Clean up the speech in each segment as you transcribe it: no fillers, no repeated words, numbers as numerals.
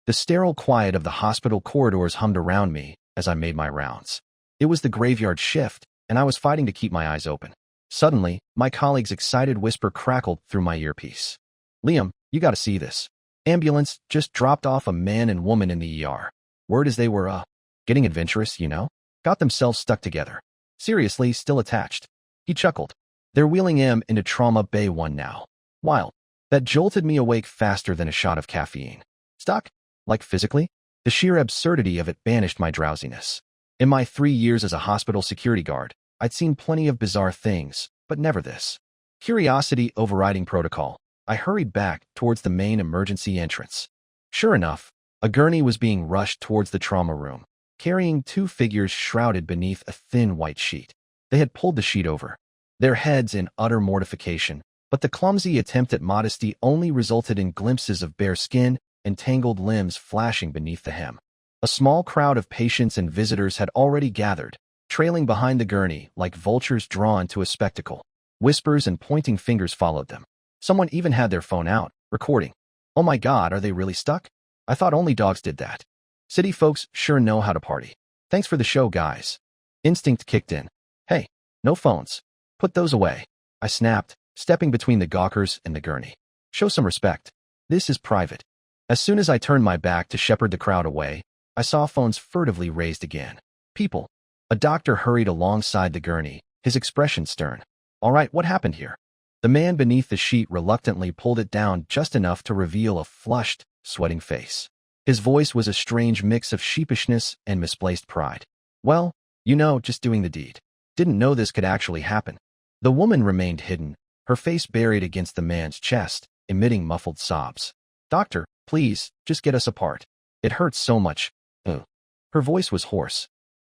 The sterile quiet of the hospital corridors hummed around me as I made my rounds. It was the graveyard shift, and I was fighting to keep my eyes open. Suddenly, my colleague's excited whisper crackled through my earpiece. "Liam, you gotta see this. Ambulance just dropped off a man and woman in the ER. Word is they were, getting adventurous, you know? Got themselves stuck together. Seriously, still attached." He chuckled. "They're wheeling him into Trauma Bay 1 now. Wild. That jolted me awake faster than a shot of caffeine. Stuck? Like physically? The sheer absurdity of it banished my drowsiness. In my 3 years as a hospital security guard, I'd seen plenty of bizarre things, but never this. Curiosity overriding protocol, I hurried back towards the main emergency entrance. Sure enough, a gurney was being rushed towards the trauma room, carrying 2 figures shrouded beneath a thin white sheet. They had pulled the sheet over, their heads in utter mortification, but the clumsy attempt at modesty only resulted in glimpses of bare skin and tangled limbs flashing beneath the hem. A small crowd of patients and visitors had already gathered, trailing behind the gurney like vultures drawn to a spectacle. Whispers and pointing fingers followed them. Someone even had their phone out, recording. "Oh my God, are they really stuck? I thought only dogs did that. City folks sure know how to party. Thanks for the show, guys." Instinct kicked in. "Hey, no phones. Put those away," I snapped, stepping between the gawkers and the gurney. "Show some respect. This is private." As soon as I turned my back to shepherd the crowd away, I saw phones furtively raised again. "People." A doctor hurried alongside the gurney, his expression stern. "All right, what happened here?" The man beneath the sheet reluctantly pulled it down just enough to reveal a flushed, sweating face. His voice was a strange mix of sheepishness and misplaced pride. "Well, you know, just doing the deed. Didn't know this could actually happen." The woman remained hidden, her face buried against the man's chest, emitting muffled sobs. "Doctor, please, just get us apart. It hurts so much." Ugh. Her voice was hoarse.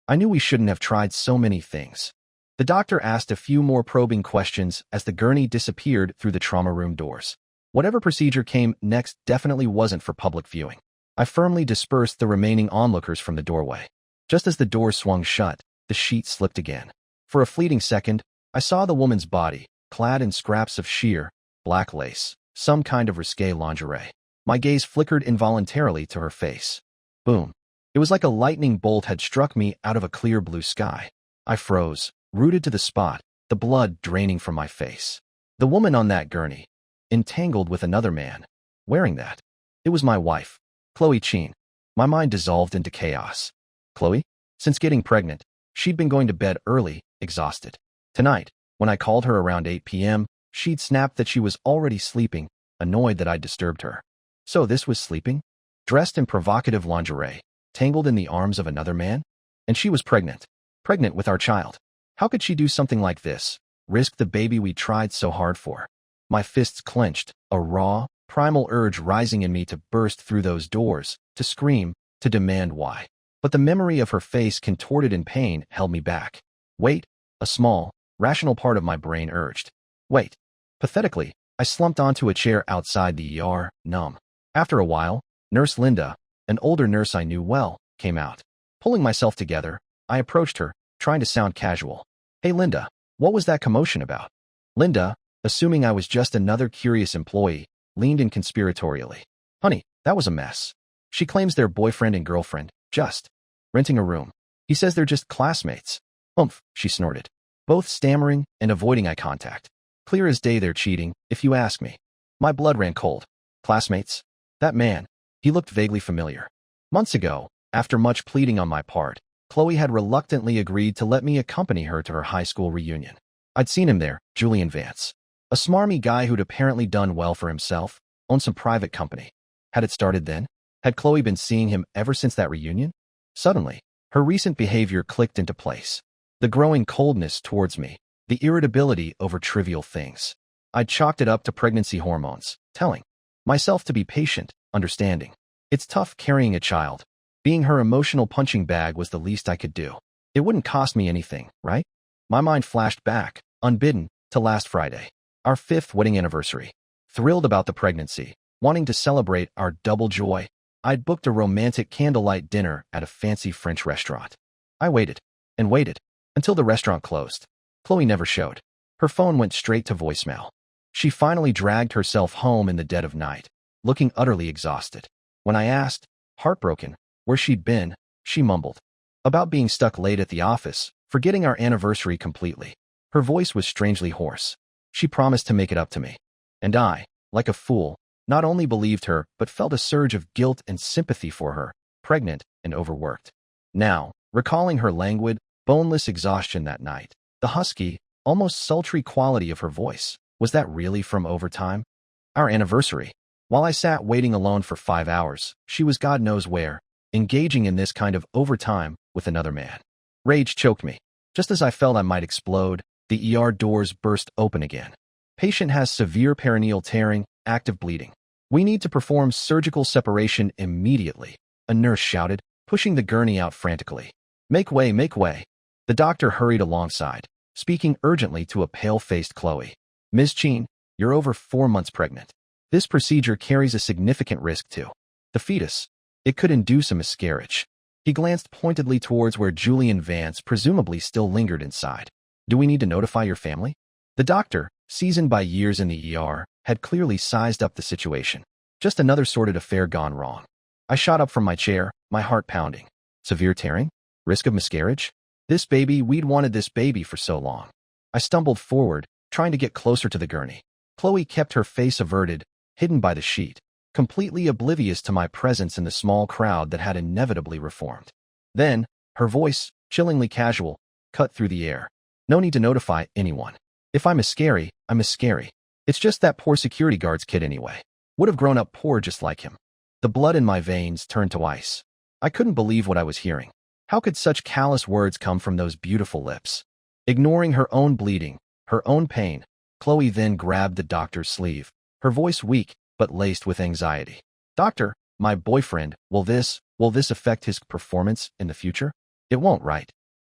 I knew we shouldn't have tried so many things. The doctor asked a few more probing questions as the gurney disappeared through the trauma room doors. Whatever procedure came next definitely wasn't for public viewing. I firmly dispersed the remaining onlookers from the doorway. Just as the door swung shut, the sheet slipped again. For a fleeting second, I saw the woman's body, clad in scraps of sheer, black lace, some kind of risque lingerie. My gaze flickered involuntarily to her face. Boom. It was like a lightning bolt had struck me out of a clear blue sky. I froze, rooted to the spot, the blood draining from my face. The woman on that gurney, entangled with another man, wearing that. It was my wife, Chloe Cheen. My mind dissolved into chaos. Chloe? Since getting pregnant, she'd been going to bed early, exhausted. Tonight, when I called her around 8 p.m., she'd snapped that she was already sleeping, annoyed that I'd disturbed her. So this was sleeping? Dressed in provocative lingerie, tangled in the arms of another man? And she was pregnant. Pregnant with our child. How could she do something like this? Risk the baby we tried so hard for? My fists clenched, a raw, primal urge rising in me to burst through those doors, to scream, to demand why. But the memory of her face contorted in pain held me back. Wait, a small, rational part of my brain urged. Wait. Pathetically, I slumped onto a chair outside the ER, numb. After a while, Nurse Linda, an older nurse I knew well, came out. Pulling myself together, I approached her, trying to sound casual. "Hey Linda, what was that commotion about?" Linda, assuming I was just another curious employee, leaned in conspiratorially. "Honey, that was a mess. She claims they're boyfriend and girlfriend, just renting a room. He says they're just classmates." "Oomph," she snorted, both stammering and avoiding eye contact. "Clear as day they're cheating, if you ask me." My blood ran cold. Classmates? That man, he looked vaguely familiar. Months ago, after much pleading on my part, Chloe had reluctantly agreed to let me accompany her to her high school reunion. I'd seen him there, Julian Vance. A smarmy guy who'd apparently done well for himself, owned some private company. Had it started then? Had Chloe been seeing him ever since that reunion? Suddenly, her recent behavior clicked into place. The growing coldness towards me, the irritability over trivial things. I'd chalked it up to pregnancy hormones, telling myself to be patient, understanding. It's tough carrying a child. Being her emotional punching bag was the least I could do. It wouldn't cost me anything, right? My mind flashed back, unbidden, to last Friday, our 5th wedding anniversary. Thrilled about the pregnancy, wanting to celebrate our double joy, I'd booked a romantic candlelight dinner at a fancy French restaurant. I waited, and waited, until the restaurant closed. Chloe never showed. Her phone went straight to voicemail. She finally dragged herself home in the dead of night, looking utterly exhausted. When I asked, Heartbroken, where she'd been, she mumbled. About being stuck late at the office, forgetting our anniversary completely. Her voice was strangely hoarse. She promised to make it up to me. And I, like a fool, not only believed her but felt a surge of guilt and sympathy for her, pregnant and overworked. Now, recalling her languid, boneless exhaustion that night, the husky, almost sultry quality of her voice, was that really from overtime? Our anniversary. While I sat waiting alone for 5 hours, she was God knows where, engaging in this kind of overtime with another man. Rage choked me. Just as I felt I might explode, the ER doors burst open again. Patient has severe perineal tearing, active bleeding. We need to perform surgical separation immediately, a nurse shouted, pushing the gurney out frantically. Make way, make way. The doctor hurried alongside, speaking urgently to a pale-faced Chloe. Ms. Chin, you're over 4 months pregnant. This procedure carries a significant risk to the fetus. It could induce a miscarriage. He glanced pointedly towards where Julian Vance presumably still lingered inside. Do we need to notify your family? The doctor, seasoned by years in the ER, had clearly sized up the situation. Just another sordid affair gone wrong. I shot up from my chair, my heart pounding. Severe tearing? Risk of miscarriage? We'd wanted this baby for so long. I stumbled forward, trying to get closer to the gurney. Chloe kept her face averted, hidden by the sheet, completely oblivious to my presence in the small crowd that had inevitably reformed. Then, her voice, chillingly casual, cut through the air. No need to notify anyone. If I'm as scary, I'm as scary. It's just that poor security guard's kid anyway. Would have grown up poor just like him. The blood in my veins turned to ice. I couldn't believe what I was hearing. How could such callous words come from those beautiful lips? Ignoring her own bleeding, her own pain, Chloe then grabbed the doctor's sleeve, her voice weak but laced with anxiety. Doctor, my boyfriend, will this affect his performance in the future? It won't, right?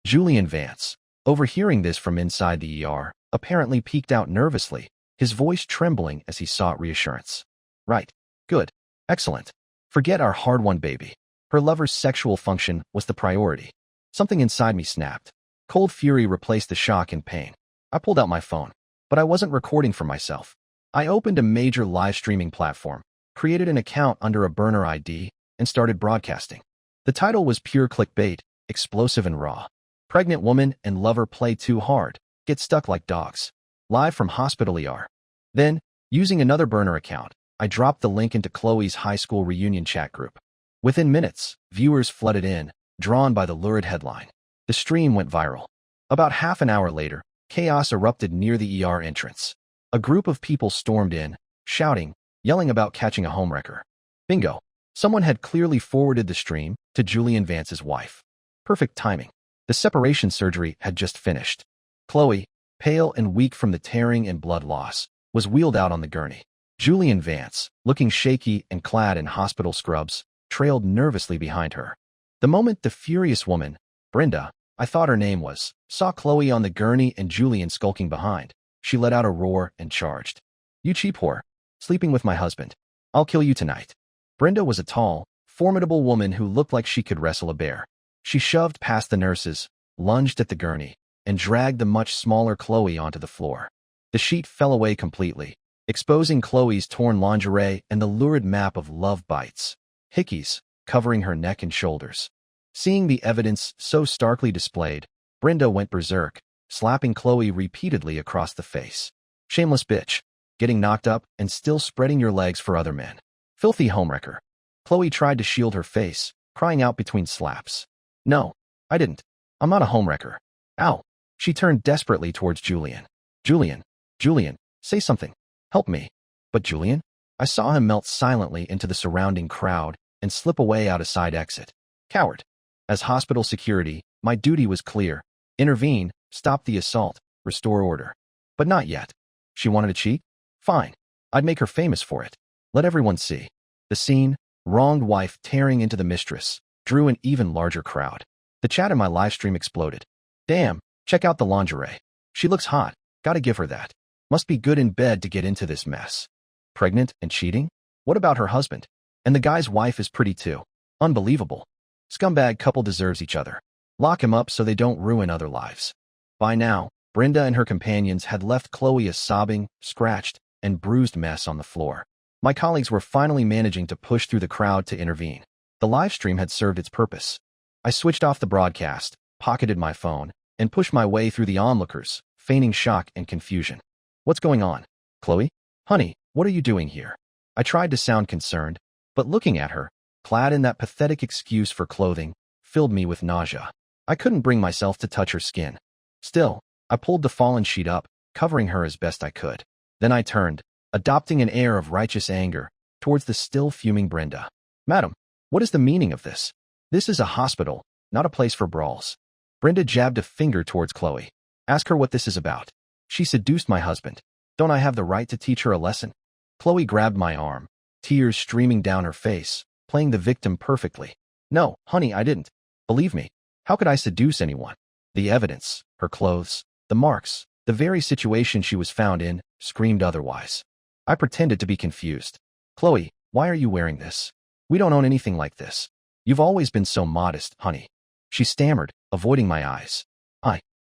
Julian Vance, overhearing this from inside the ER, apparently peeked out nervously, his voice trembling as he sought reassurance. Right. Good. Excellent. Forget our hard-won baby. Her lover's sexual function was the priority. Something inside me snapped. Cold fury replaced the shock and pain. I pulled out my phone, but I wasn't recording for myself. I opened a major live streaming platform, created an account under a burner ID, and started broadcasting. The title was pure clickbait, explosive and raw. Pregnant woman and lover play too hard, get stuck like dogs. Live from hospital ER. Then, using another burner account, I dropped the link into Chloe's high school reunion chat group. Within minutes, viewers flooded in, drawn by the lurid headline. The stream went viral. About half an hour later, chaos erupted near the ER entrance. A group of people stormed in, shouting, yelling about catching a homewrecker. Bingo! Someone had clearly forwarded the stream to Julian Vance's wife. Perfect timing. The separation surgery had just finished. Chloe, pale and weak from the tearing and blood loss, was wheeled out on the gurney. Julian Vance, looking shaky and clad in hospital scrubs, trailed nervously behind her. The moment the furious woman, Brenda, I thought her name was, saw Chloe on the gurney and Julian skulking behind, she let out a roar and charged. You cheap whore. Sleeping with my husband. I'll kill you tonight. Brenda was a tall, formidable woman who looked like she could wrestle a bear. She shoved past the nurses, lunged at the gurney, and dragged the much smaller Chloe onto the floor. The sheet fell away completely, exposing Chloe's torn lingerie and the lurid map of love bites, hickeys, covering her neck and shoulders. Seeing the evidence so starkly displayed, Brenda went berserk, slapping Chloe repeatedly across the face. Shameless bitch, getting knocked up and still spreading your legs for other men. Filthy homewrecker. Chloe tried to shield her face, crying out between slaps. No, I didn't. I'm not a homewrecker. Ow. She turned desperately towards Julian. Julian, say something. Help me. But Julian? I saw him melt silently into the surrounding crowd and slip away out a side exit. Coward. As hospital security, my duty was clear. Intervene, stop the assault, restore order. But not yet. She wanted to cheat? Fine. I'd make her famous for it. Let everyone see. The scene, wronged wife tearing into the mistress, drew an even larger crowd. The chat in my live stream exploded. Damn, check out the lingerie. She looks hot. Gotta give her that. Must be good in bed to get into this mess. Pregnant and cheating? What about her husband? And the guy's wife is pretty too. Unbelievable. Scumbag couple deserves each other. Lock him up so they don't ruin other lives. By now, Brenda and her companions had left Chloe a sobbing, scratched, and bruised mess on the floor. My colleagues were finally managing to push through the crowd to intervene. The live stream had served its purpose. I switched off the broadcast, pocketed my phone, and pushed my way through the onlookers, feigning shock and confusion. What's going on? Chloe? Honey, what are you doing here? I tried to sound concerned, but looking at her, clad in that pathetic excuse for clothing, filled me with nausea. I couldn't bring myself to touch her skin. Still, I pulled the fallen sheet up, covering her as best I could. Then I turned, adopting an air of righteous anger, towards the still fuming Brenda. Madam, what is the meaning of this? This is a hospital, not a place for brawls. Brenda jabbed a finger towards Chloe. Ask her what this is about. She seduced my husband. Don't I have the right to teach her a lesson? Chloe grabbed my arm, tears streaming down her face, playing the victim perfectly. No, honey, I didn't. Believe me. How could I seduce anyone? The evidence, her clothes, the marks, the very situation she was found in, screamed otherwise. I pretended to be confused. Chloe, why are you wearing this? We don't own anything like this. You've always been so modest, honey. She stammered, avoiding my eyes.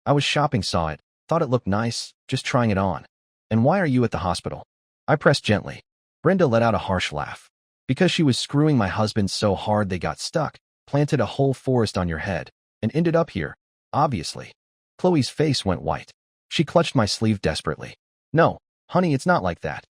I was shopping, saw it, thought it looked nice, just trying it on. And why are you at the hospital? I pressed gently. Brenda let out a harsh laugh. Because she was screwing my husband so hard they got stuck, planted a whole forest on your head, and ended up here, obviously. Chloe's face went white. She clutched my sleeve desperately. No, honey, it's not like that.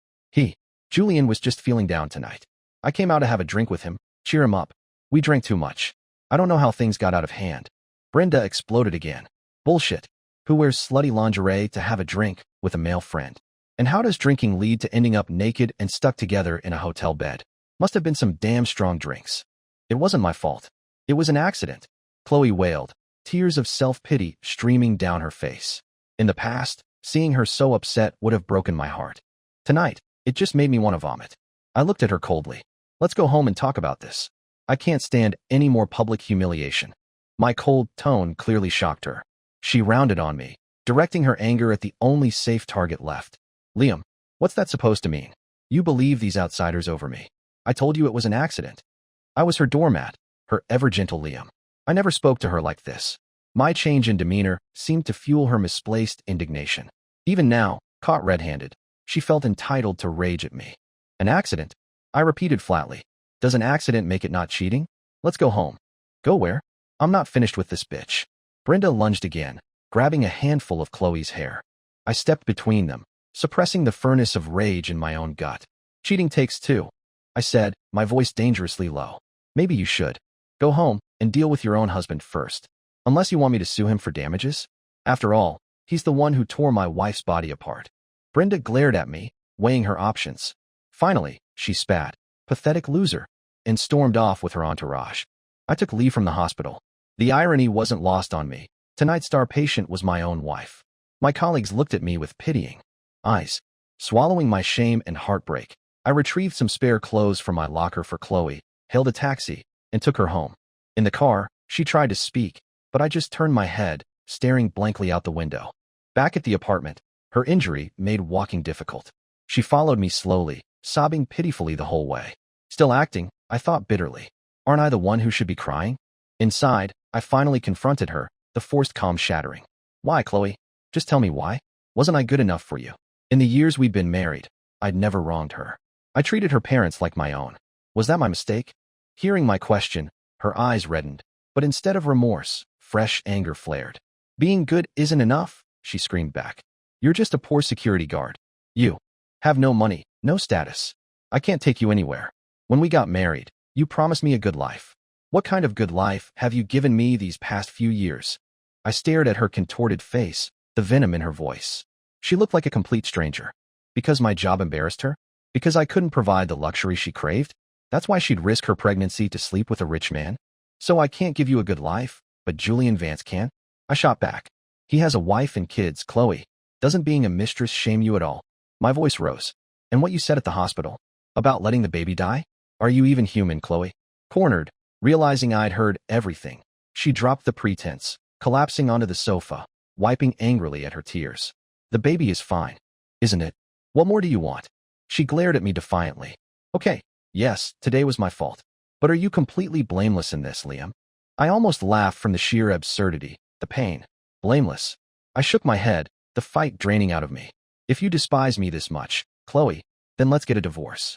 Julian was just feeling down tonight. I came out to have a drink with him, cheer him up. We drank too much. I don't know how things got out of hand. Brenda exploded again. Bullshit. Who wears slutty lingerie to have a drink with a male friend? And how does drinking lead to ending up naked and stuck together in a hotel bed? Must have been some damn strong drinks. It wasn't my fault. It was an accident. Chloe wailed, tears of self-pity streaming down her face. In the past, seeing her so upset would have broken my heart. Tonight, it just made me want to vomit. I looked at her coldly. Let's go home and talk about this. I can't stand any more public humiliation. My cold tone clearly shocked her. She rounded on me, directing her anger at the only safe target left. Liam, what's that supposed to mean? You believe these outsiders over me. I told you it was an accident. I was her doormat, her ever-gentle Liam. I never spoke to her like this. My change in demeanor seemed to fuel her misplaced indignation. Even now, caught red-handed, she felt entitled to rage at me. An accident? I repeated flatly. Does an accident make it not cheating? Let's go home. Go where? I'm not finished with this bitch. Brenda lunged again, grabbing a handful of Chloe's hair. I stepped between them, suppressing the furnace of rage in my own gut. Cheating takes two, I said, my voice dangerously low. Maybe you should. Go home and deal with your own husband first. Unless you want me to sue him for damages? After all, he's the one who tore my wife's body apart. Brenda glared at me, weighing her options. Finally, she spat, pathetic loser, and stormed off with her entourage. I took leave from the hospital. The irony wasn't lost on me. Tonight's star patient was my own wife. My colleagues looked at me with pitying eyes. Swallowing my shame and heartbreak, I retrieved some spare clothes from my locker for Chloe, hailed a taxi, and took her home. In the car, she tried to speak, but I just turned my head, staring blankly out the window. Back at the apartment, her injury made walking difficult. She followed me slowly, sobbing pitifully the whole way. Still acting, I thought bitterly. Aren't I the one who should be crying? Inside, I finally confronted her, the forced calm shattering. Why, Chloe? Just tell me why. Wasn't I good enough for you? In the years we'd been married, I'd never wronged her. I treated her parents like my own. Was that my mistake? Hearing my question, her eyes reddened, but instead of remorse, fresh anger flared. Being good isn't enough, she screamed back. You're just a poor security guard. You have no money, no status. I can't take you anywhere. When we got married, you promised me a good life. What kind of good life have you given me these past few years? I stared at her contorted face, the venom in her voice. She looked like a complete stranger. Because my job embarrassed her? Because I couldn't provide the luxury she craved? That's why she'd risk her pregnancy to sleep with a rich man? So I can't give you a good life, but Julian Vance can? I shot back. He has a wife and kids, Chloe. Doesn't being a mistress shame you at all? My voice rose. And what you said at the hospital? About letting the baby die? Are you even human, Chloe? Cornered, realizing I'd heard everything, she dropped the pretense, collapsing onto the sofa, wiping angrily at her tears. The baby is fine, isn't it? What more do you want? She glared at me defiantly. Okay, yes, today was my fault. But are you completely blameless in this, Liam? I almost laughed from the sheer absurdity, the pain. Blameless. I shook my head, the fight draining out of me. If you despise me this much, Chloe, then let's get a divorce.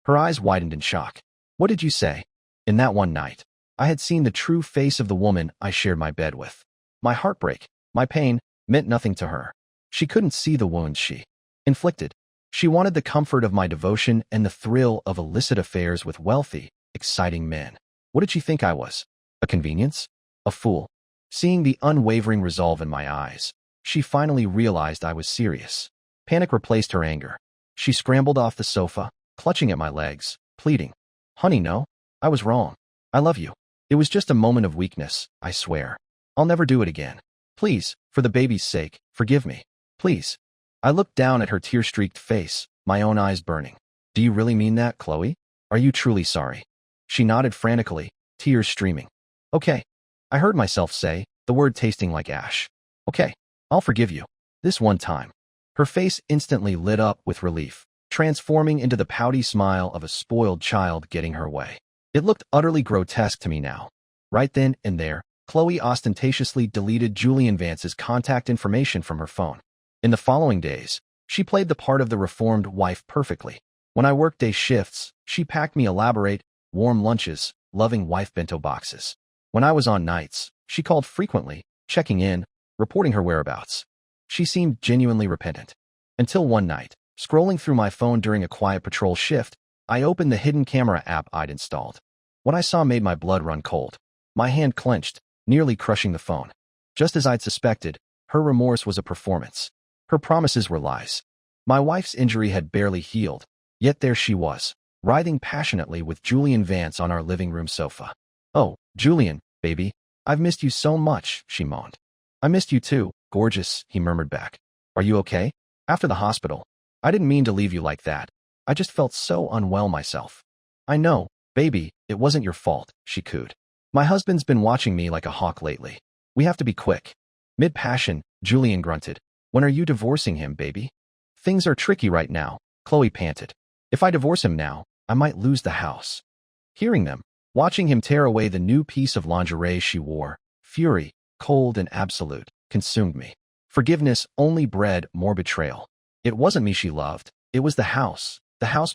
Her eyes widened in shock. What did you say? In that one night, I had seen the true face of the woman I shared my bed with. My heartbreak, my pain, meant nothing to her. She couldn't see the wounds she inflicted. She wanted the comfort of my devotion and the thrill of illicit affairs with wealthy, exciting men. What did she think I was? A convenience? A fool? Seeing the unwavering resolve in my eyes, she finally realized I was serious. Panic replaced her anger. She scrambled off the sofa, clutching at my legs, pleading, "Honey, no. I was wrong. I love you. It was just a moment of weakness, I swear. I'll never do it again. Please, for the baby's sake, forgive me. Please." I looked down at her tear-streaked face, my own eyes burning. "Do you really mean that, Chloe? Are you truly sorry?" She nodded frantically, tears streaming. "Okay." I heard myself say, the word tasting like ash. "Okay, I'll forgive you. This one time." Her face instantly lit up with relief, transforming into the pouty smile of a spoiled child getting her way. It looked utterly grotesque to me now. Right then and there, Chloe ostentatiously deleted Julian Vance's contact information from her phone. In the following days, she played the part of the reformed wife perfectly. When I worked day shifts, she packed me elaborate, warm lunches, loving wife bento boxes. When I was on nights, she called frequently, checking in, reporting her whereabouts. She seemed genuinely repentant. Until one night, scrolling through my phone during a quiet patrol shift, I opened the hidden camera app I'd installed. What I saw made my blood run cold. My hand clenched, nearly crushing the phone. Just as I'd suspected, her remorse was a performance. Her promises were lies. My wife's injury had barely healed, yet there she was, writhing passionately with Julian Vance on our living room sofa. "Oh, Julian, baby, I've missed you so much," she moaned. "I missed you too, gorgeous," he murmured back. "Are you okay? After the hospital, I didn't mean to leave you like that. I just felt so unwell myself." "I know, baby, it wasn't your fault," she cooed. "My husband's been watching me like a hawk lately. We have to be quick." Mid-passion, Julian grunted. "When are you divorcing him, baby?" "Things are tricky right now," Chloe panted. "If I divorce him now, I might lose the house." Hearing them, watching him tear away the new piece of lingerie she wore, fury, cold and absolute, consumed me. Forgiveness only bred more betrayal. It wasn't me she loved. It was the house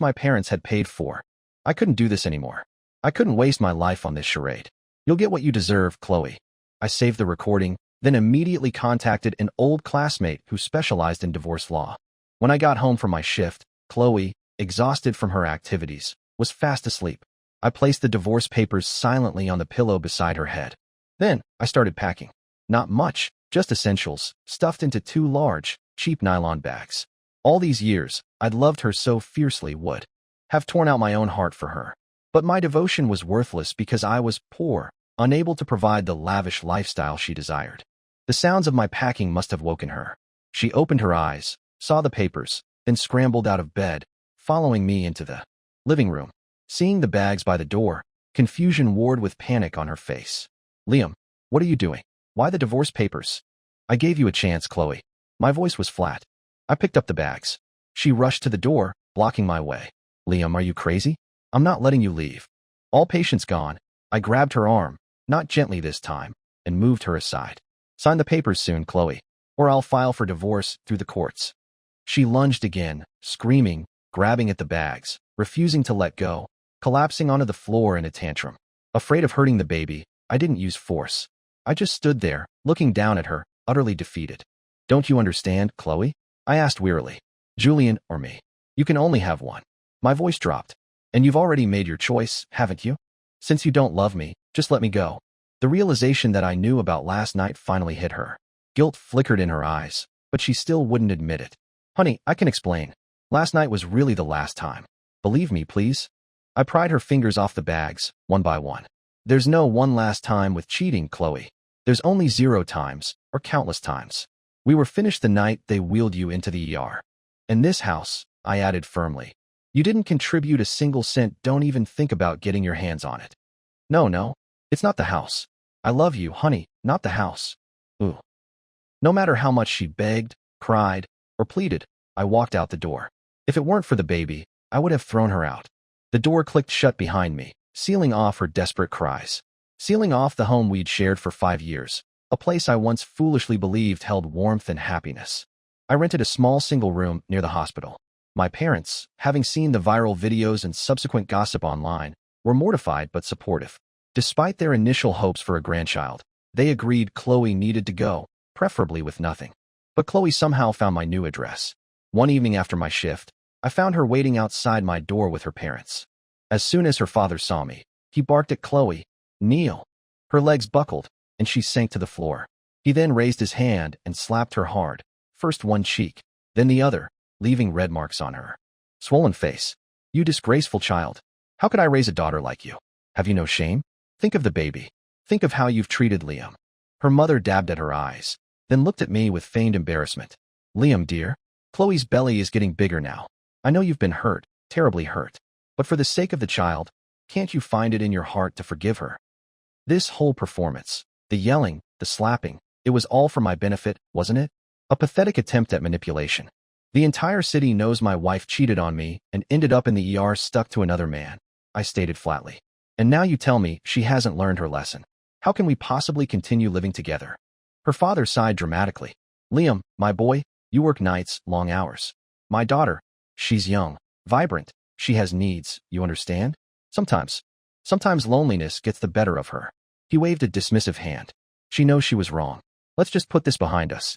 my parents had paid for. I couldn't do this anymore. I couldn't waste my life on this charade. "You'll get what you deserve, Chloe." I saved the recording, then immediately contacted an old classmate who specialized in divorce law. When I got home from my shift, Chloe, exhausted from her activities, was fast asleep. I placed the divorce papers silently on the pillow beside her head. Then I started packing. Not much, just essentials, stuffed into 2 large, cheap nylon bags. All these years, I'd loved her so fiercely would have torn out my own heart for her. But my devotion was worthless because I was poor, unable to provide the lavish lifestyle she desired. The sounds of my packing must have woken her. She opened her eyes, saw the papers, then scrambled out of bed, following me into the living room. Seeing the bags by the door, confusion warred with panic on her face. "Liam, what are you doing? Why the divorce papers?" "I gave you a chance, Chloe." My voice was flat. I picked up the bags. She rushed to the door, blocking my way. "Liam, are you crazy? I'm not letting you leave." All patience gone, I grabbed her arm, not gently this time, and moved her aside. "Sign the papers soon, Chloe, or I'll file for divorce through the courts." She lunged again, screaming, grabbing at the bags, refusing to let go, collapsing onto the floor in a tantrum. Afraid of hurting the baby, I didn't use force. I just stood there, looking down at her, utterly defeated. "Don't you understand, Chloe?" I asked wearily. "Julian or me? You can only have one." My voice dropped. "And you've already made your choice, haven't you? Since you don't love me, just let me go." The realization that I knew about last night finally hit her. Guilt flickered in her eyes, but she still wouldn't admit it. "Honey, I can explain. Last night was really the last time. Believe me, please." I pried her fingers off the bags, one by one. "There's no one last time with cheating, Chloe. There's only 0 times, or countless times. We were finished the night they wheeled you into the ER. And this house," I added firmly. "You didn't contribute a single cent. Don't even think about getting your hands on it." No, it's not the house. I love you, honey, not the house." Ooh. No matter how much she begged, cried, or pleaded, I walked out the door. If it weren't for the baby, I would have thrown her out. The door clicked shut behind me, sealing off her desperate cries. Sealing off the home we'd shared for 5 years, a place I once foolishly believed held warmth and happiness. I rented a small single room near the hospital. My parents, having seen the viral videos and subsequent gossip online, were mortified but supportive. Despite their initial hopes for a grandchild, they agreed Chloe needed to go, preferably with nothing. But Chloe somehow found my new address. One evening after my shift, I found her waiting outside my door with her parents. As soon as her father saw me, he barked at Chloe, "Kneel." Her legs buckled, and she sank to the floor. He then raised his hand and slapped her hard, first one cheek, then the other, leaving red marks on her swollen face. "You disgraceful child. How could I raise a daughter like you? Have you no shame? Think of the baby. Think of how you've treated Liam." Her mother dabbed at her eyes, then looked at me with feigned embarrassment. "Liam, dear, Chloe's belly is getting bigger now. I know you've been hurt, terribly hurt. But for the sake of the child, can't you find it in your heart to forgive her?" This whole performance, the yelling, the slapping, it was all for my benefit, wasn't it? A pathetic attempt at manipulation. The entire city knows my wife cheated on me and ended up in the ER stuck to another man, I stated flatly. And now you tell me she hasn't learned her lesson. How can we possibly continue living together? Her father sighed dramatically. "Liam, my boy, you work nights, long hours. My daughter, she's young, vibrant. She has needs, you understand? Sometimes loneliness gets the better of her." He waved a dismissive hand. "She knows she was wrong. Let's just put this behind us.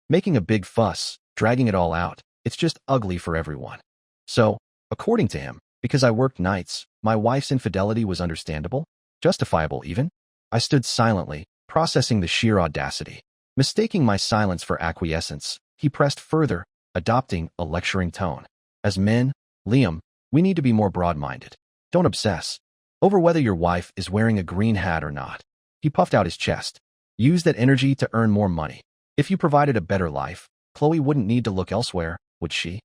Making a big fuss, dragging it all out, it's just ugly for everyone." So, according to him, because I worked nights, my wife's infidelity was understandable? Justifiable even? I stood silently, processing the sheer audacity. Mistaking my silence for acquiescence, he pressed further, adopting a lecturing tone. "As men, Liam, we need to be more broad-minded. Don't obsess over whether your wife is wearing a green hat or not." He puffed out his chest. "Use that energy to earn more money. If you provided a better life, Chloe wouldn't need to look elsewhere, would she?"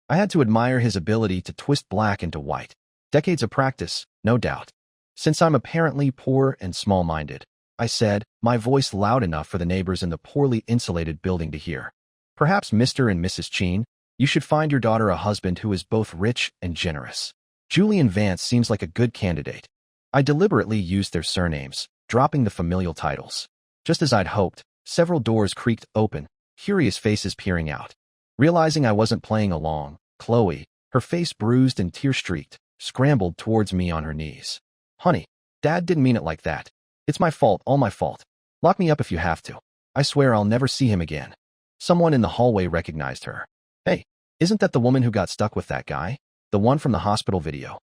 I had to admire his ability to twist black into white. Decades of practice, no doubt. "Since I'm apparently poor and small-minded," I said, my voice loud enough for the neighbors in the poorly insulated building to hear. "Perhaps Mr. and Mrs. Cheen, you should find your daughter a husband who is both rich and generous. Julian Vance seems like a good candidate." I deliberately used their surnames, dropping the familial titles. Just as I'd hoped, several doors creaked open, curious faces peering out. Realizing I wasn't playing along, Chloe, her face bruised and tear-streaked, scrambled towards me on her knees. "Honey, Dad didn't mean it like that. It's my fault, all my fault. Lock me up if you have to. I swear I'll never see him again." Someone in the hallway recognized her. "Hey, isn't that the woman who got stuck with that guy? The one from the hospital video?"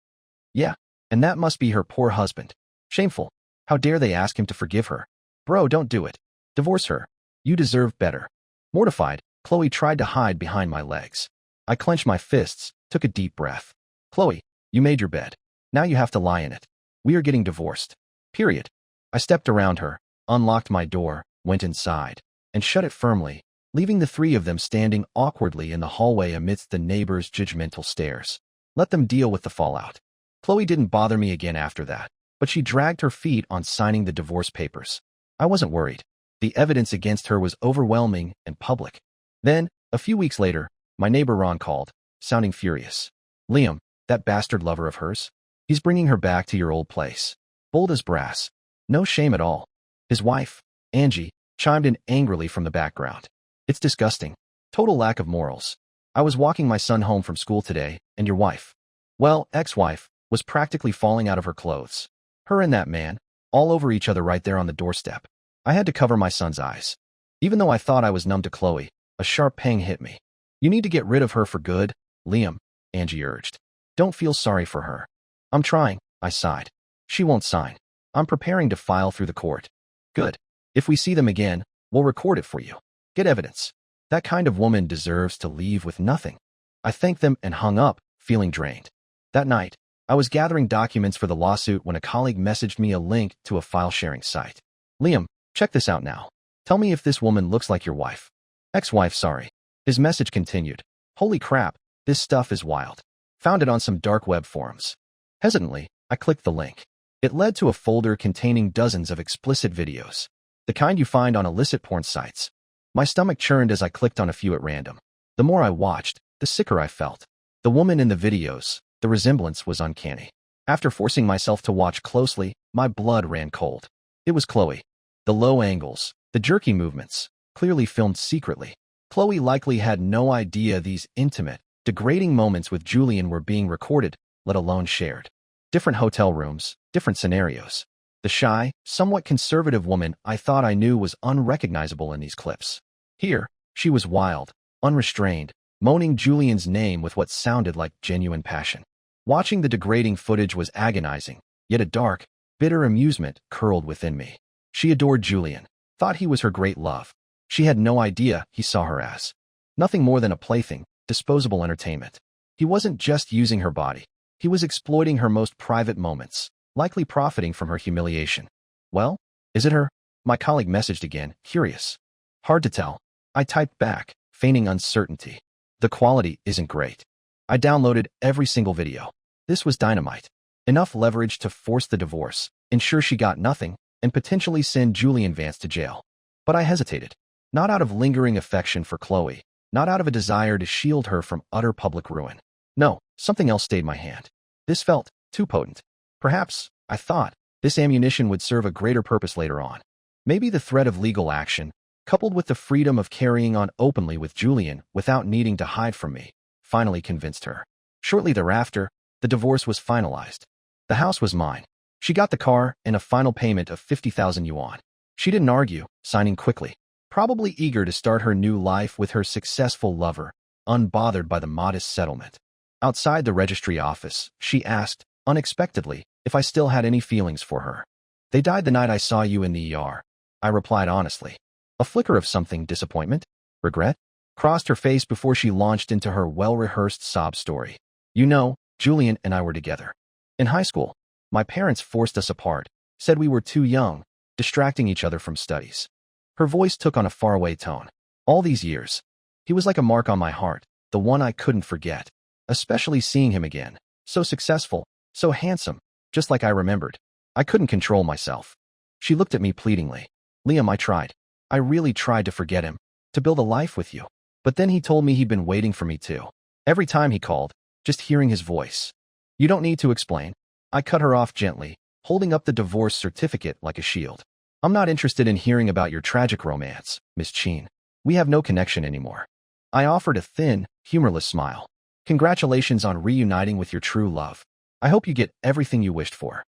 "Yeah, and that must be her poor husband. Shameful. How dare they ask him to forgive her? Bro, don't do it. Divorce her. You deserve better." Mortified, Chloe tried to hide behind my legs. I clenched my fists, took a deep breath. "Chloe, you made your bed. Now you have to lie in it. We are getting divorced. Period." I stepped around her, unlocked my door, went inside, and shut it firmly, leaving the three of them standing awkwardly in the hallway amidst the neighbors' judgmental stares. Let them deal with the fallout. Chloe didn't bother me again after that, but she dragged her feet on signing the divorce papers. I wasn't worried. The evidence against her was overwhelming and public. Then, a few weeks later, my neighbor Ron called, sounding furious. "Liam, that bastard lover of hers, he's bringing her back to your old place." Bold as brass. No shame at all. His wife, Angie, chimed in angrily from the background. "It's disgusting. Total lack of morals. I was walking my son home from school today, and your wife, well, ex-wife, was practically falling out of her clothes. Her and that man, all over each other right there on the doorstep. I had to cover my son's eyes. Even though I thought I was numb to Chloe, a sharp pang hit me. You need to get rid of her for good, Liam," Angie urged. "Don't feel sorry for her." "I'm trying," I sighed. "She won't sign. I'm preparing to file through the court." "Good. If we see them again, we'll record it for you. Get evidence. That kind of woman deserves to leave with nothing." I thanked them and hung up, feeling drained. That night, I was gathering documents for the lawsuit when a colleague messaged me a link to a file-sharing site. "Liam, check this out now. Tell me if this woman looks like your wife." "Ex-wife, sorry." His message continued. "Holy crap, this stuff is wild. Found it on some dark web forums." Hesitantly, I clicked the link. It led to a folder containing dozens of explicit videos, the kind you find on illicit porn sites. My stomach churned as I clicked on a few at random. The more I watched, the sicker I felt. The woman in the videos, the resemblance was uncanny. After forcing myself to watch closely, my blood ran cold. It was Chloe. The low angles, the jerky movements, clearly filmed secretly. Chloe likely had no idea these intimate, degrading moments with Julian were being recorded, let alone shared. Different hotel rooms, different scenarios. The shy, somewhat conservative woman I thought I knew was unrecognizable in these clips. Here, she was wild, unrestrained, moaning Julian's name with what sounded like genuine passion. Watching the degrading footage was agonizing, yet a dark, bitter amusement curled within me. She adored Julian, thought he was her great love. She had no idea he saw her as nothing more than a plaything, disposable entertainment. He wasn't just using her body. He was exploiting her most private moments, likely profiting from her humiliation. Well, is it her? My colleague messaged again, curious. Hard to tell. I typed back, feigning uncertainty. The quality isn't great. I downloaded every single video. This was dynamite. Enough leverage to force the divorce, ensure she got nothing, and potentially send Julian Vance to jail. But I hesitated. Not out of lingering affection for Chloe, not out of a desire to shield her from utter public ruin. No, something else stayed my hand. This felt too potent. Perhaps, I thought, this ammunition would serve a greater purpose later on. Maybe the threat of legal action, coupled with the freedom of carrying on openly with Julian without needing to hide from me, finally convinced her. Shortly thereafter, the divorce was finalized. The house was mine. She got the car and a final payment of 50,000 yuan. She didn't argue, signing quickly, probably eager to start her new life with her successful lover, unbothered by the modest settlement. Outside the registry office, she asked, unexpectedly, if I still had any feelings for her. They died the night I saw you in the ER. I replied honestly. A flicker of something, disappointment, regret, crossed her face before she launched into her well-rehearsed sob story. You know, Julian and I were together. In high school, my parents forced us apart, said we were too young, distracting each other from studies. Her voice took on a faraway tone. All these years, he was like a mark on my heart, the one I couldn't forget, especially seeing him again, so successful, so handsome, just like I remembered. I couldn't control myself. She looked at me pleadingly. Liam, I tried. I really tried to forget him, to build a life with you. But then he told me he'd been waiting for me too. Every time he called, just hearing his voice. You don't need to explain. I cut her off gently, holding up the divorce certificate like a shield. I'm not interested in hearing about your tragic romance, Miss Chin. We have no connection anymore. I offered a thin, humorless smile. Congratulations on reuniting with your true love. I hope you get everything you wished for.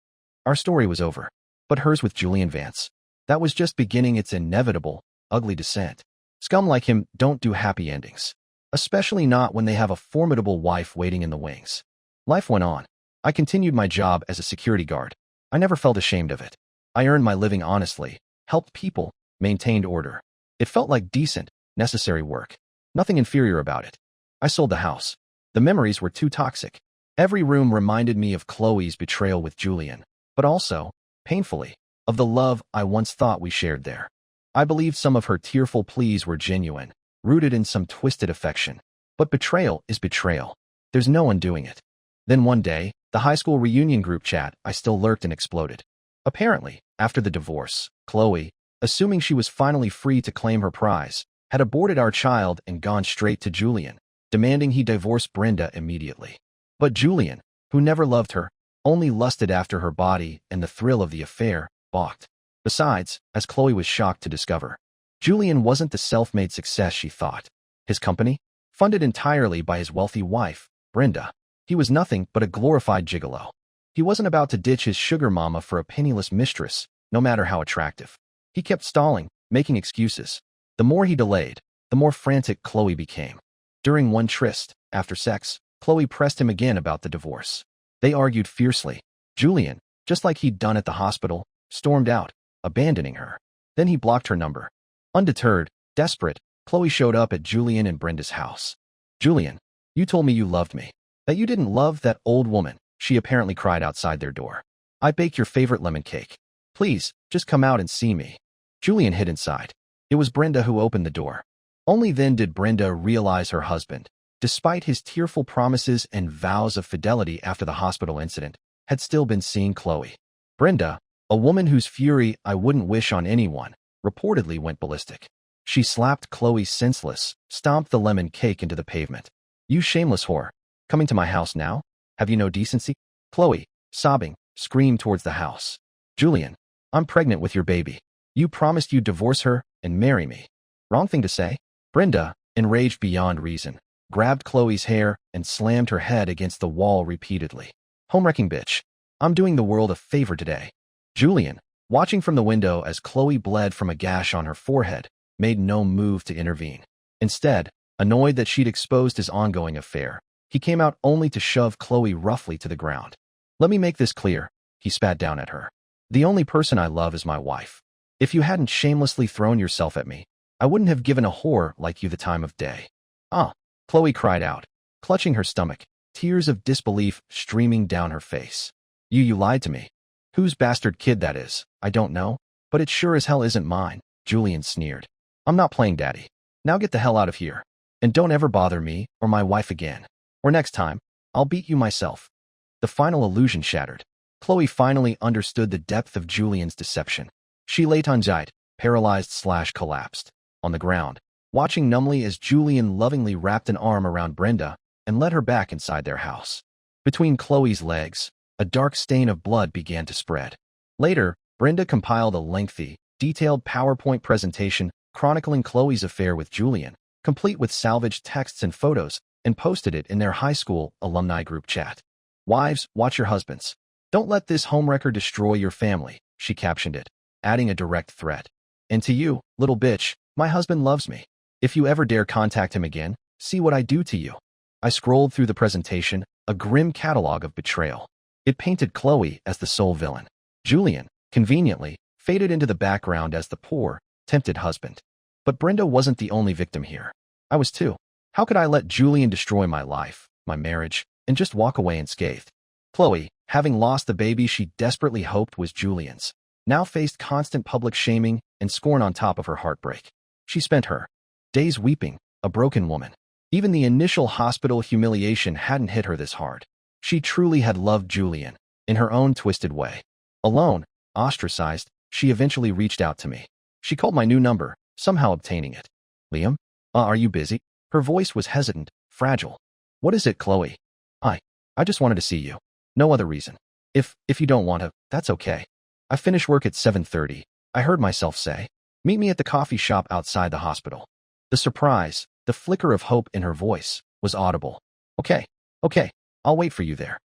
Our story was over, but hers with Julian Vance. That was just beginning its inevitable, ugly descent. Scum like him don't do happy endings, especially not when they have a formidable wife waiting in the wings. Life went on. I continued my job as a security guard. I never felt ashamed of it. I earned my living honestly, helped people, maintained order. It felt like decent, necessary work. Nothing inferior about it. I sold the house. The memories were too toxic. Every room reminded me of Chloe's betrayal with Julian, but also, painfully, of the love I once thought we shared there. I believed some of her tearful pleas were genuine, rooted in some twisted affection. But betrayal is betrayal. There's no undoing it. Then one day, the high school reunion group chat I still lurked and exploded. Apparently, after the divorce, Chloe, assuming she was finally free to claim her prize, had aborted our child and gone straight to Julian, demanding he divorce Brenda immediately. But Julian, who never loved her, only lusted after her body and the thrill of the affair, balked. Besides, as Chloe was shocked to discover, Julian wasn't the self-made success she thought. His company, funded entirely by his wealthy wife, Brenda, he was nothing but a glorified gigolo. He wasn't about to ditch his sugar mama for a penniless mistress, no matter how attractive. He kept stalling, making excuses. The more he delayed, the more frantic Chloe became. During one tryst, after sex, Chloe pressed him again about the divorce. They argued fiercely. Julian, just like he'd done at the hospital, stormed out, abandoning her. Then he blocked her number. Undeterred, desperate, Chloe showed up at Julian and Brenda's house. Julian, you told me you loved me. That you didn't love that old woman, she apparently cried outside their door. I baked your favorite lemon cake. Please, just come out and see me. Julian hid inside. It was Brenda who opened the door. Only then did Brenda realize her husband, despite his tearful promises and vows of fidelity after the hospital incident, had still been seeing Chloe. Brenda, a woman whose fury I wouldn't wish on anyone, reportedly went ballistic. She slapped Chloe senseless, stomped the lemon cake into the pavement. You shameless whore. Coming to my house now? Have you no decency? Chloe, sobbing, screamed towards the house. Julian, I'm pregnant with your baby. You promised you'd divorce her and marry me. Wrong thing to say? Brenda, enraged beyond reason, grabbed Chloe's hair and slammed her head against the wall repeatedly. Home-wrecking bitch. I'm doing the world a favor today. Julian, watching from the window as Chloe bled from a gash on her forehead, made no move to intervene. Instead, annoyed that she'd exposed his ongoing affair, he came out only to shove Chloe roughly to the ground. Let me make this clear, he spat down at her. The only person I love is my wife. If you hadn't shamelessly thrown yourself at me, I wouldn't have given a whore like you the time of day. Ah, Chloe cried out, clutching her stomach, tears of disbelief streaming down her face. You lied to me. Whose bastard kid that is, I don't know, but it sure as hell isn't mine, Julian sneered. I'm not playing daddy. Now get the hell out of here. And don't ever bother me or my wife again. Or next time, I'll beat you myself. The final illusion shattered. Chloe finally understood the depth of Julian's deception. She lay tongue-tied, paralyzed/collapsed, on the ground, watching numbly as Julian lovingly wrapped an arm around Brenda and led her back inside their house. Between Chloe's legs, a dark stain of blood began to spread. Later, Brenda compiled a lengthy, detailed PowerPoint presentation chronicling Chloe's affair with Julian, complete with salvaged texts and photos, and posted it in their high school alumni group chat. Wives, watch your husbands. Don't let this homewrecker destroy your family, she captioned it, adding a direct threat. And to you, little bitch, my husband loves me. If you ever dare contact him again, see what I do to you. I scrolled through the presentation, a grim catalog of betrayal. It painted Chloe as the sole villain. Julian, conveniently, faded into the background as the poor, tempted husband. But Brenda wasn't the only victim here. I was too. How could I let Julian destroy my life, my marriage, and just walk away unscathed? Chloe, having lost the baby she desperately hoped was Julian's, now faced constant public shaming and scorn on top of her heartbreak. She spent her days weeping, a broken woman. Even the initial hospital humiliation hadn't hit her this hard. She truly had loved Julian, in her own twisted way. Alone, ostracized, she eventually reached out to me. She called my new number, somehow obtaining it. Liam? Are you busy? Her voice was hesitant, fragile. What is it, Chloe? I just wanted to see you. No other reason. If you don't want to, that's okay. I finish work at 7:30, I heard myself say. Meet me at the coffee shop outside the hospital. The surprise, the flicker of hope in her voice, was audible. Okay, I'll wait for you there.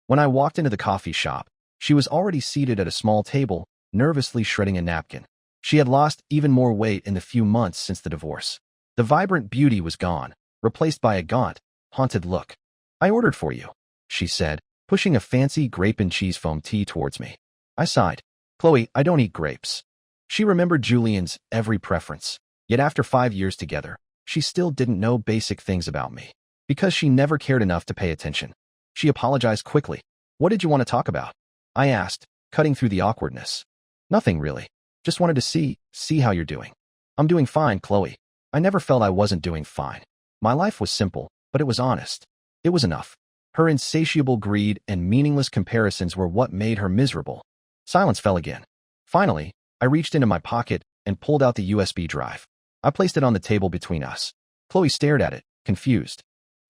When I walked into the coffee shop, she was already seated at a small table, nervously shredding a napkin. She had lost even more weight in the few months since the divorce. The vibrant beauty was gone, replaced by a gaunt, haunted look. I ordered for you, she said, pushing a fancy grape and cheese foam tea towards me. I sighed. Chloe, I don't eat grapes. She remembered Julian's every preference. Yet after 5 years together, she still didn't know basic things about me. Because she never cared enough to pay attention. She apologized quickly. What did you want to talk about? I asked, cutting through the awkwardness. Nothing really. Just wanted to see how you're doing. I'm doing fine, Chloe. I never felt I wasn't doing fine. My life was simple, but it was honest. It was enough. Her insatiable greed and meaningless comparisons were what made her miserable. Silence fell again. Finally, I reached into my pocket and pulled out the USB drive. I placed it on the table between us. Chloe stared at it, confused.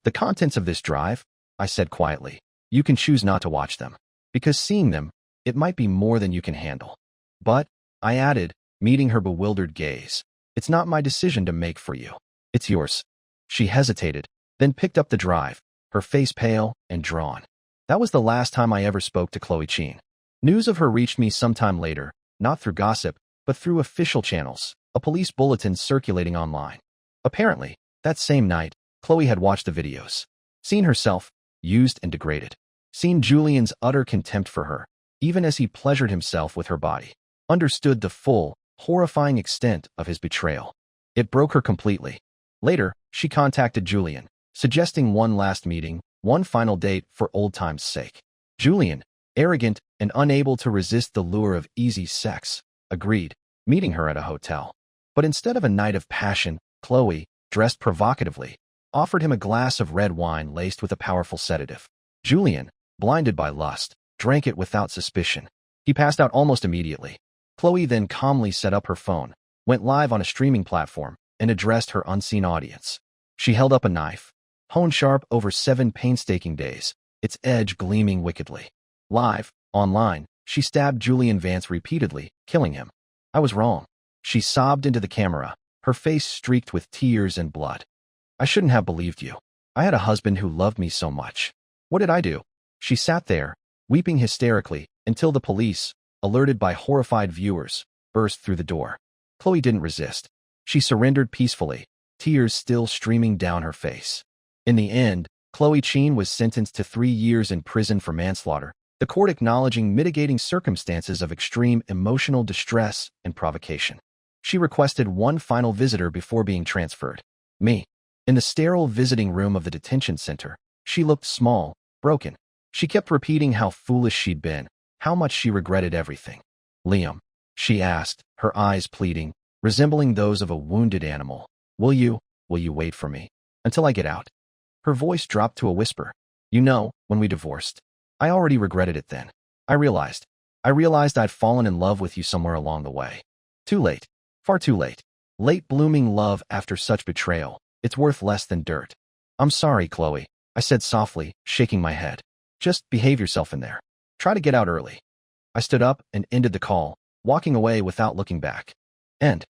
The contents of this drive, I said quietly. You can choose not to watch them. Because seeing them, it might be more than you can handle. But, I added, meeting her bewildered gaze, it's not my decision to make for you. It's yours. She hesitated, then picked up the drive, her face pale and drawn. That was the last time I ever spoke to Chloe Chin. News of her reached me sometime later, not through gossip, but through official channels, a police bulletin circulating online. Apparently, that same night, Chloe had watched the videos, seen herself, used and degraded, seen Julian's utter contempt for her, even as he pleasured himself with her body, understood the full, horrifying extent of his betrayal. It broke her completely. Later, she contacted Julian, suggesting one last meeting, one final date for old time's sake. Julian, arrogant and unable to resist the lure of easy sex, agreed, meeting her at a hotel. But instead of a night of passion, Chloe, dressed provocatively, offered him a glass of red wine laced with a powerful sedative. Julian, blinded by lust, drank it without suspicion. He passed out almost immediately. Chloe then calmly set up her phone, went live on a streaming platform, and addressed her unseen audience. She held up a knife, honed sharp over 7 painstaking days, its edge gleaming wickedly. Live, online, she stabbed Julian Vance repeatedly, killing him. I was wrong. She sobbed into the camera, her face streaked with tears and blood. I shouldn't have believed you. I had a husband who loved me so much. What did I do? She sat there, weeping hysterically, until the police, alerted by horrified viewers, burst through the door. Chloe didn't resist. She surrendered peacefully, tears still streaming down her face. In the end, Chloe Chin was sentenced to 3 years in prison for manslaughter, the court acknowledging mitigating circumstances of extreme emotional distress and provocation. She requested one final visitor before being transferred. Me. In the sterile visiting room of the detention center, she looked small, broken. She kept repeating how foolish she'd been, how much she regretted everything. Liam, she asked, her eyes pleading, resembling those of a wounded animal. Will you wait for me until I get out? Her voice dropped to a whisper. You know, when we divorced, I already regretted it then. I realized I'd fallen in love with you somewhere along the way. Too late. Far too late. Late blooming love after such betrayal. It's worth less than dirt. I'm sorry, Chloe, I said softly, shaking my head. Just behave yourself in there. Try to get out early. I stood up and ended the call, walking away without looking back. End.